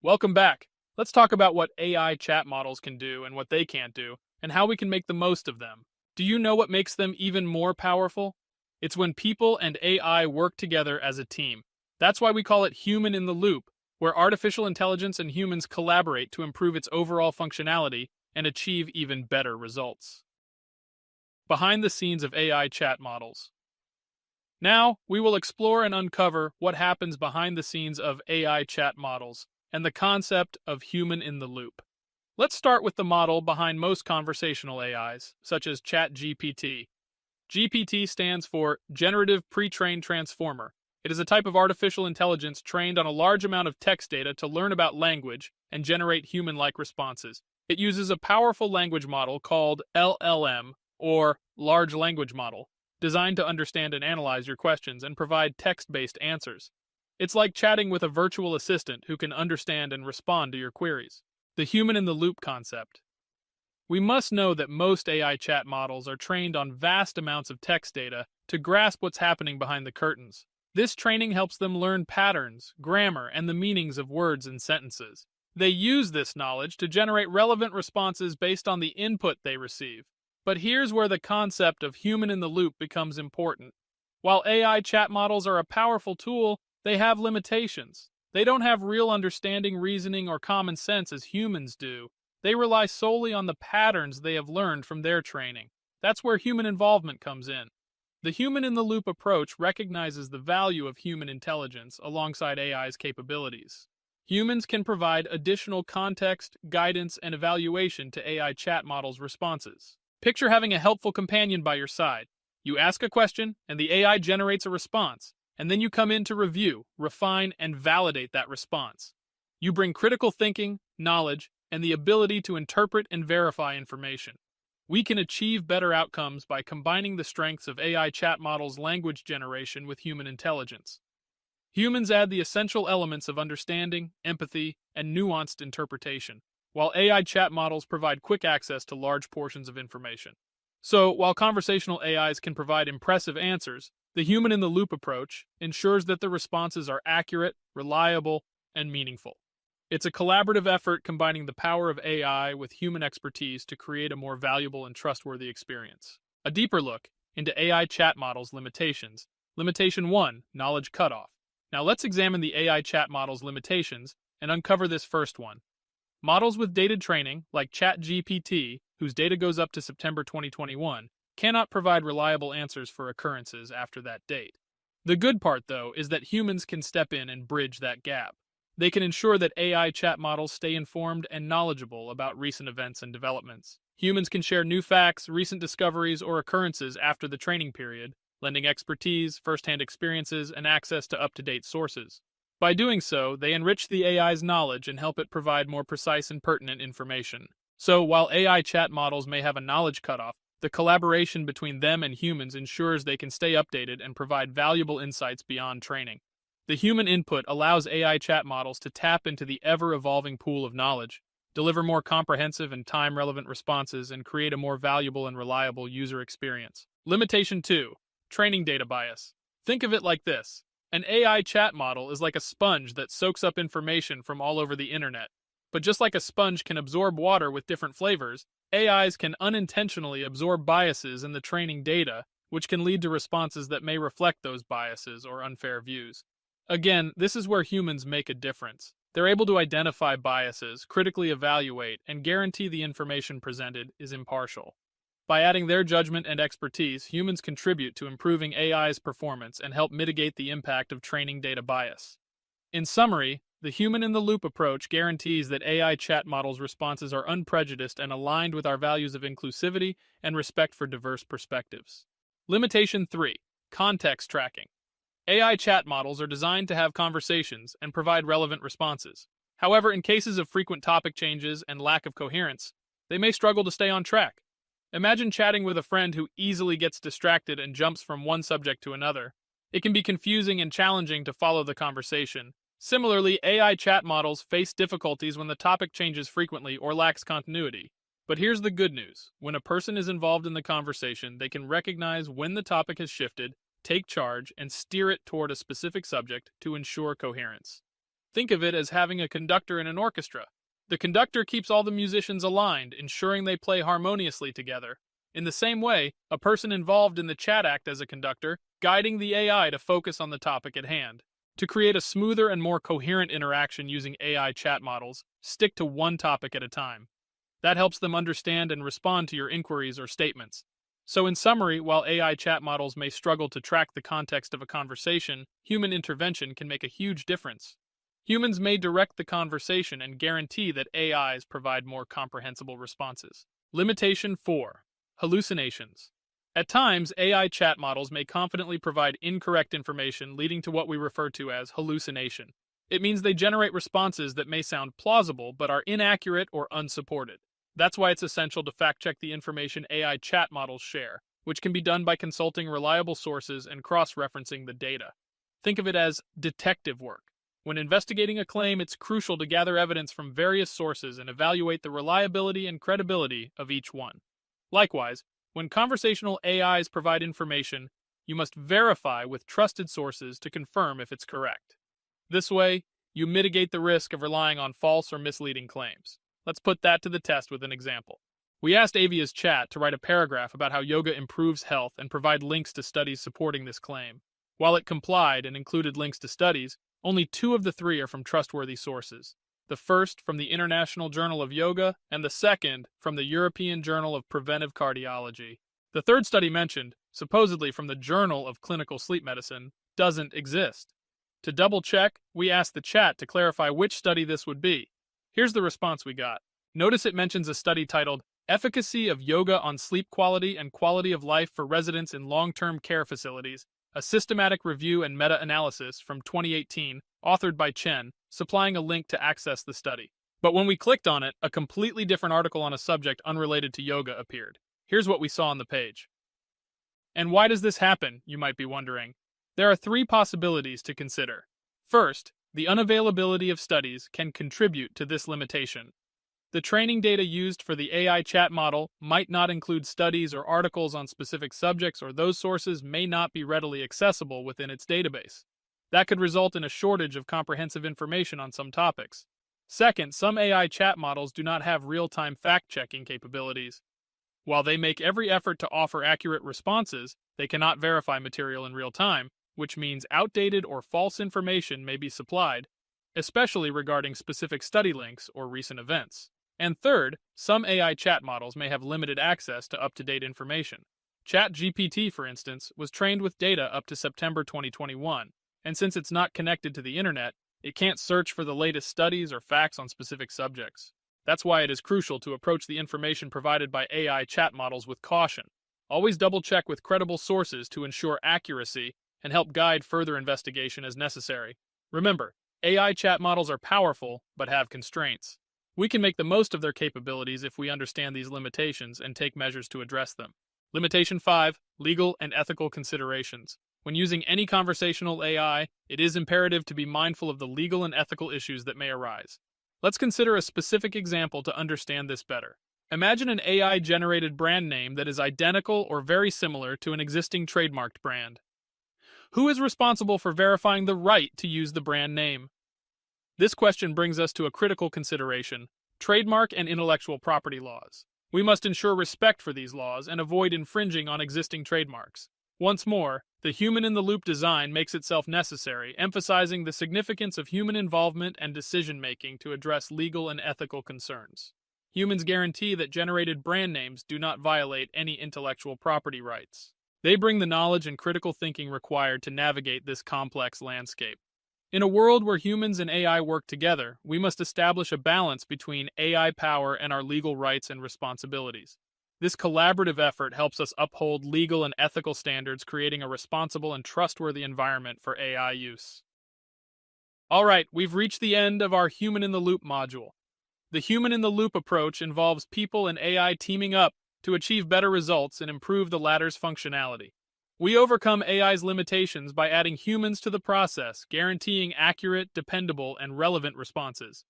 Welcome back. Let's talk about what AI chat models can do and what they can't do, and how we can make the most of them. Do you know what makes them even more powerful? It's when people and AI work together as a team. That's why we call it human in the loop, where artificial intelligence and humans collaborate to improve its overall functionality and achieve even better results. Behind the scenes of AI chat models. Now, we will explore and uncover what happens behind the scenes of AI chat models and the concept of human in the loop. Let's start with the model behind most conversational AIs, such as ChatGPT. GPT stands for Generative Pre-trained Transformer. It is a type of artificial intelligence trained on a large amount of text data to learn about language and generate human-like responses. It uses a powerful language model called LLM, or Large Language Model, designed to understand and analyze your questions and provide text-based answers. It's like chatting with a virtual assistant who can understand and respond to your queries. The human-in-the-loop concept. We must know that most AI chat models are trained on vast amounts of text data to grasp what's happening behind the curtains. This training helps them learn patterns, grammar, and the meanings of words and sentences. They use this knowledge to generate relevant responses based on the input they receive. But here's where the concept of human-in-the-loop becomes important. While AI chat models are a powerful tool, they have limitations. They don't have real understanding, reasoning, or common sense as humans do. They rely solely on the patterns they have learned from their training. That's where human involvement comes in. The human-in-the-loop approach recognizes the value of human intelligence alongside AI's capabilities. Humans can provide additional context, guidance, and evaluation to AI chat models' responses. Picture having a helpful companion by your side. You ask a question, and the AI generates a response. And then you come in to review, refine, and validate that response. You bring critical thinking, knowledge, and the ability to interpret and verify information. We can achieve better outcomes by combining the strengths of AI chat models' language generation with human intelligence. Humans add the essential elements of understanding, empathy, and nuanced interpretation, while AI chat models provide quick access to large portions of information. So, while conversational AIs can provide impressive answers, the human-in-the-loop approach ensures that the responses are accurate, reliable, and meaningful. It's a collaborative effort combining the power of AI with human expertise to create a more valuable and trustworthy experience. A deeper look into AI chat models' limitations. Limitation 1, Knowledge Cutoff. Now let's examine the AI chat model's limitations and uncover this first one. Models with dated training, like ChatGPT, whose data goes up to September 2021, cannot provide reliable answers for occurrences after that date. The good part, though, is that humans can step in and bridge that gap. They can ensure that AI chat models stay informed and knowledgeable about recent events and developments. Humans can share new facts, recent discoveries, or occurrences after the training period, lending expertise, first-hand experiences, and access to up-to-date sources. By doing so, they enrich the AI's knowledge and help it provide more precise and pertinent information. So, while AI chat models may have a knowledge cutoff, the collaboration between them and humans ensures they can stay updated and provide valuable insights beyond training. The human input allows AI chat models to tap into the ever-evolving pool of knowledge, deliver more comprehensive and time-relevant responses, and create a more valuable and reliable user experience. Limitation 2. Training data bias. Think of it like this. An AI chat model is like a sponge that soaks up information from all over the internet. But just like a sponge can absorb water with different flavors, AIs can unintentionally absorb biases in the training data, which can lead to responses that may reflect those biases or unfair views. Again, this is where humans make a difference. They're able to identify biases, critically evaluate, and guarantee the information presented is impartial. By adding their judgment and expertise, humans contribute to improving AI's performance and help mitigate the impact of training data bias. In summary, the human-in-the-loop approach guarantees that AI chat models' responses are unprejudiced and aligned with our values of inclusivity and respect for diverse perspectives. Limitation 3. Context tracking. AI chat models are designed to have conversations and provide relevant responses. However, in cases of frequent topic changes and lack of coherence, they may struggle to stay on track. Imagine chatting with a friend who easily gets distracted and jumps from one subject to another. It can be confusing and challenging to follow the conversation. Similarly, AI chat models face difficulties when the topic changes frequently or lacks continuity. But here's the good news. When a person is involved in the conversation, they can recognize when the topic has shifted, take charge, and steer it toward a specific subject to ensure coherence. Think of it as having a conductor in an orchestra. The conductor keeps all the musicians aligned, ensuring they play harmoniously together. In the same way, a person involved in the chat acts as a conductor, guiding the AI to focus on the topic at hand. To create a smoother and more coherent interaction using AI chat models, stick to one topic at a time. That helps them understand and respond to your inquiries or statements. So, in summary, while AI chat models may struggle to track the context of a conversation, human intervention can make a huge difference. Humans may direct the conversation and guarantee that AIs provide more comprehensible responses. Limitation 4. Hallucinations. At times, AI chat models may confidently provide incorrect information, leading to what we refer to as hallucination. It means they generate responses that may sound plausible but are inaccurate or unsupported. That's why it's essential to fact-check the information AI chat models share, which can be done by consulting reliable sources and cross-referencing the data. Think of it as detective work. When investigating a claim, it's crucial to gather evidence from various sources and evaluate the reliability and credibility of each one. Likewise, when conversational AIs provide information, you must verify with trusted sources to confirm if it's correct. This way, you mitigate the risk of relying on false or misleading claims. Let's put that to the test with an example. We asked Avia's chat to write a paragraph about how yoga improves health and provide links to studies supporting this claim. While it complied and included links to studies, only 2 of the 3 are from trustworthy sources. The first from the International Journal of Yoga, and the second from the European Journal of Preventive Cardiology. The third study mentioned, supposedly from the Journal of Clinical Sleep Medicine, doesn't exist. To double-check, we asked the chat to clarify which study this would be. Here's the response we got. Notice it mentions a study titled Efficacy of Yoga on Sleep Quality and Quality of Life for Residents in Long-Term Care Facilities, a systematic review and meta-analysis from 2018, authored by Chen, supplying a link to access the study. But when we clicked on it, a completely different article on a subject unrelated to yoga appeared. Here's what we saw on the page. And why does this happen, you might be wondering? There are 3 possibilities to consider. First, the unavailability of studies can contribute to this limitation. The training data used for the AI chat model might not include studies or articles on specific subjects, or those sources may not be readily accessible within its database. That could result in a shortage of comprehensive information on some topics. Second, some AI chat models do not have real-time fact-checking capabilities. While they make every effort to offer accurate responses, they cannot verify material in real time, which means outdated or false information may be supplied, especially regarding specific study links or recent events. And third, some AI chat models may have limited access to up-to-date information. ChatGPT, for instance, was trained with data up to September 2021, and since it's not connected to the internet, it can't search for the latest studies or facts on specific subjects. That's why it is crucial to approach the information provided by AI chat models with caution. Always double-check with credible sources to ensure accuracy and help guide further investigation as necessary. Remember, AI chat models are powerful, but have constraints. We can make the most of their capabilities if we understand these limitations and take measures to address them. Limitation 5. Legal and ethical considerations. When using any conversational AI, it is imperative to be mindful of the legal and ethical issues that may arise. Let's consider a specific example to understand this better. Imagine an AI-generated brand name that is identical or very similar to an existing trademarked brand. Who is responsible for verifying the right to use the brand name? This question brings us to a critical consideration: trademark and intellectual property laws. We must ensure respect for these laws and avoid infringing on existing trademarks. Once more, the human-in-the-loop design makes itself necessary, emphasizing the significance of human involvement and decision-making to address legal and ethical concerns. Humans guarantee that generated brand names do not violate any intellectual property rights. They bring the knowledge and critical thinking required to navigate this complex landscape. In a world where humans and AI work together, we must establish a balance between AI power and our legal rights and responsibilities. This collaborative effort helps us uphold legal and ethical standards, creating a responsible and trustworthy environment for AI use. Alright, we've reached the end of our Human-in-the-Loop module. The Human-in-the-Loop approach involves people and AI teaming up to achieve better results and improve the latter's functionality. We overcome AI's limitations by adding humans to the process, guaranteeing accurate, dependable, and relevant responses.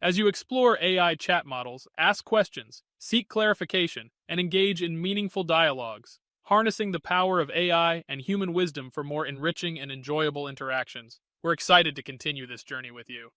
As you explore AI chat models, ask questions, seek clarification, and engage in meaningful dialogues. harnessing the power of AI and human wisdom for more enriching and enjoyable interactions. We're excited to continue this journey with you.